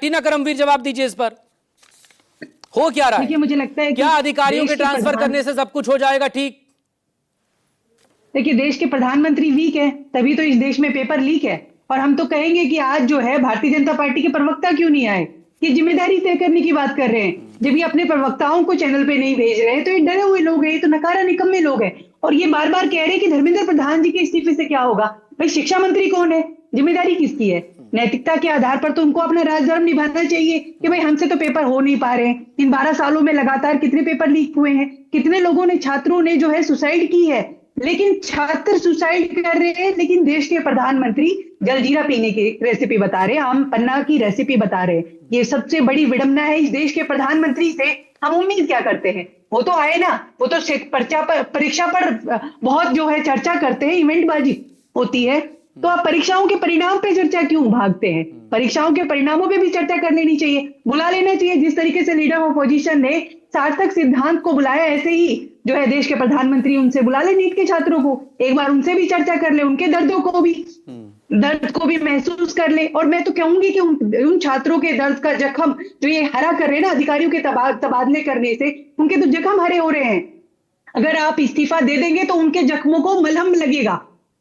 टीना करमवीर जवाब दीजिए इस पर, हो क्या रहा है? देखिए, मुझे लगता है क्या अधिकारियों के ट्रांसफर करने से सब कुछ हो जाएगा ठीक? देखिए, देश के प्रधानमंत्री वीक है, तभी तो इस देश में पेपर लीक है। और हम तो कहेंगे कि आज जो है भारतीय जनता पार्टी के प्रवक्ता क्यों नहीं आए? ये जिम्मेदारी तय करने की बात कर रहे हैं। जब ये अपने प्रवक्ताओं को चैनल पे नहीं भेज रहे हैं, तो ये डरे हुए लोग हैं, ये तो नकारा निकम्मे लोग हैं। और ये बार बार कह रहे हैं कि धर्मेंद्र प्रधान जी के इस्तीफे से क्या होगा? भाई, शिक्षा मंत्री कौन है? जिम्मेदारी किसकी है? नैतिकता के आधार पर तो उनको अपना राजधर्म निभाना चाहिए कि भाई हमसे तो पेपर हो नहीं पा रहे हैं। इन 12 सालों में लगातार कितने पेपर लीक हुए हैं, कितने लोगों ने, छात्रों ने जो है सुसाइड की है। लेकिन छात्र सुसाइड कर रहे हैं, लेकिन देश के प्रधानमंत्री जलजीरा पीने की रेसिपी बता रहे हैं, आम पन्ना की रेसिपी बता रहे हैं। ये सबसे बड़ी विडंबना है इस देश के प्रधानमंत्री से। हम उम्मीद क्या करते हैं? वो तो आए ना, वो तो परीक्षा पर बहुत जो है चर्चा करते हैं, इवेंटबाजी होती है। तो आप परीक्षाओं के परिणाम पे चर्चा क्यों भागते हैं? परीक्षाओं के परिणामों पे भी चर्चा कर लेनी चाहिए, बुला लेना चाहिए। जिस तरीके से लीडर ऑफ अपोजिशन ने सार्थक सिद्धांत को बुलाया, ऐसे ही जो है देश के प्रधानमंत्री उनसे बुला ले नीट के छात्रों को, एक बार उनसे भी चर्चा कर ले, उनके दर्द को भी महसूस कर ले। और मैं तो कहूंगी कि उन छात्रों के दर्द का जख्म जो ये हरा कर रहे हैं ना अधिकारियों के तबादले करने से, उनके तो जख्म हरे हो रहे हैं। अगर आप इस्तीफा दे देंगे तो उनके जख्मों को मलहम लगेगा।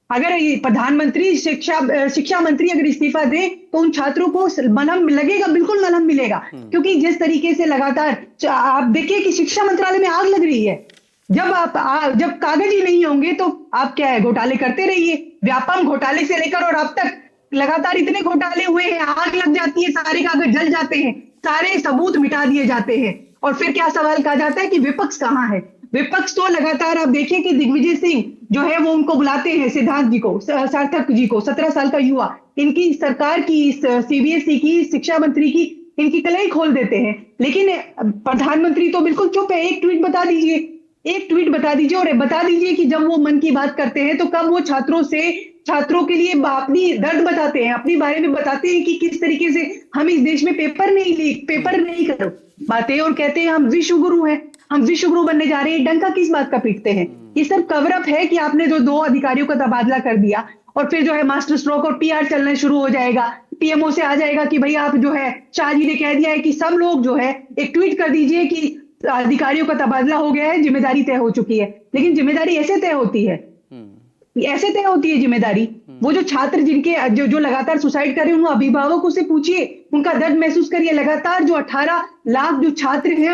अगर प्रधानमंत्री शिक्षा मंत्री अगर इस्तीफा दे तो उन छात्रों को मलहम लगेगा, बिल्कुल मलहम मिलेगा। क्योंकि जिस तरीके से लगातार आप देखिए कि शिक्षा मंत्रालय में आग लग रही है। जब कागज ही नहीं होंगे तो आप क्या है, घोटाले करते रहिए। व्यापम घोटाले से लेकर और अब तक लगातार इतने घोटाले हुए हैं, आग लग जाती है, सारे कागज जल जाते हैं, सारे सबूत मिटा दिए जाते हैं। और फिर क्या सवाल कहा जाता है कि विपक्ष कहाँ है? विपक्ष तो लगातार आप देखिए कि दिग्विजय सिंह जो है वो उनको बुलाते हैं, सिद्धार्थ जी को, सार्थक जी को, 17 साल का युवा, इनकी सरकार की, सीबीएसई की, शिक्षा मंत्री की इनकी कलाई खोल देते हैं। लेकिन प्रधानमंत्री तो बिल्कुल चुप है। एक ट्वीट बता दीजिए और बता दीजिए कि जब वो मन की बात करते हैं तो कब वो छात्रों के लिए अपनी दर्द बताते हैं, अपनी बारे में बताते हैं कि किस तरीके से हम इस देश में पेपर नहीं करो बातें, और कहते हैं हम विश्व गुरु हैं, हम विश्व गुरु बनने जा रहे हैं। डंका किस बात का पीटते हैं? ये सब कवर अप है कि आपने जो 2 अधिकारियों का तबादला कर दिया और फिर जो है मास्टर स्ट्रोक और पीआर चलना शुरू हो जाएगा। पीएमओ से आ जाएगा कि भाई आप जो है, शाह जी ने कह दिया है कि सब लोग जो है एक ट्वीट कर दीजिए कि अधिकारियों का तबादला हो गया है, जिम्मेदारी तय हो चुकी है। लेकिन जिम्मेदारी ऐसे तय होती है जिम्मेदारी। वो जो छात्र जिनके जो लगातार सुसाइड कर रहे हैं, उन अभिभावकों से पूछिए, उनका दर्द महसूस करिए। लगातार जो 18 लाख जो छात्र हैं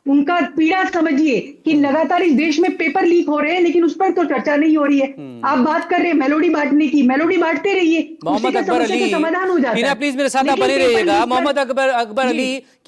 उनका पीड़ा समझिए कि लगातार इस देश में पेपर लीक हो रहे हैं, लेकिन उस पर तो चर्चा नहीं हो रही है। आप बात कर रहे हैं मेलोडी बांटने की, मेलोडी बांटते रहिए, मोहम्मद अकबर अली, समाधान हो जाता है। प्लीज मेरे साथ आप बने रहिएगा। मोहम्मद अकबर अली